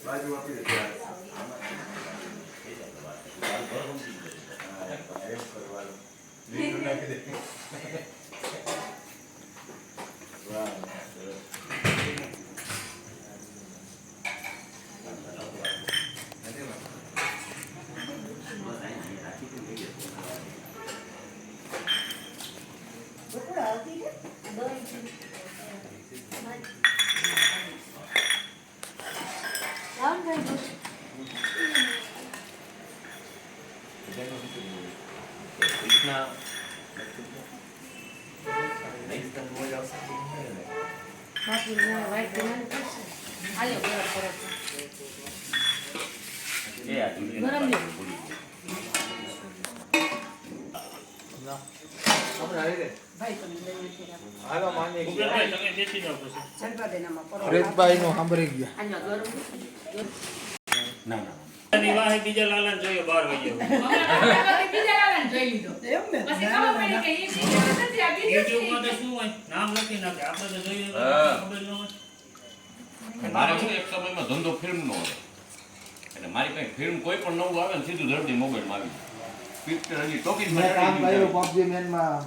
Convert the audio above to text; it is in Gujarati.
બાજુ આપી દે એમ કરવાનું લીધું નાખી દે વાહ હરેશભાઈ નું સાંભળી ગયા બીજા લાલાને જોયો 12 વાગ્યા યુટ્યુબમાં તો શું હોય નામ લખી નાખે આપણે તો જોઈએ ખબર ન હોય મારે શું એક સમયમાં ધંધો ફિલ્મનો હતો એટલે મારી પાસે ફિલ્મ કોઈ પણ નવું આવે ને સીધું ઝડપથી મોબાઈલમાં આવી પિક્ચર હજી ટોકીઝમાં કામ કર્યું પબજી મેનમાં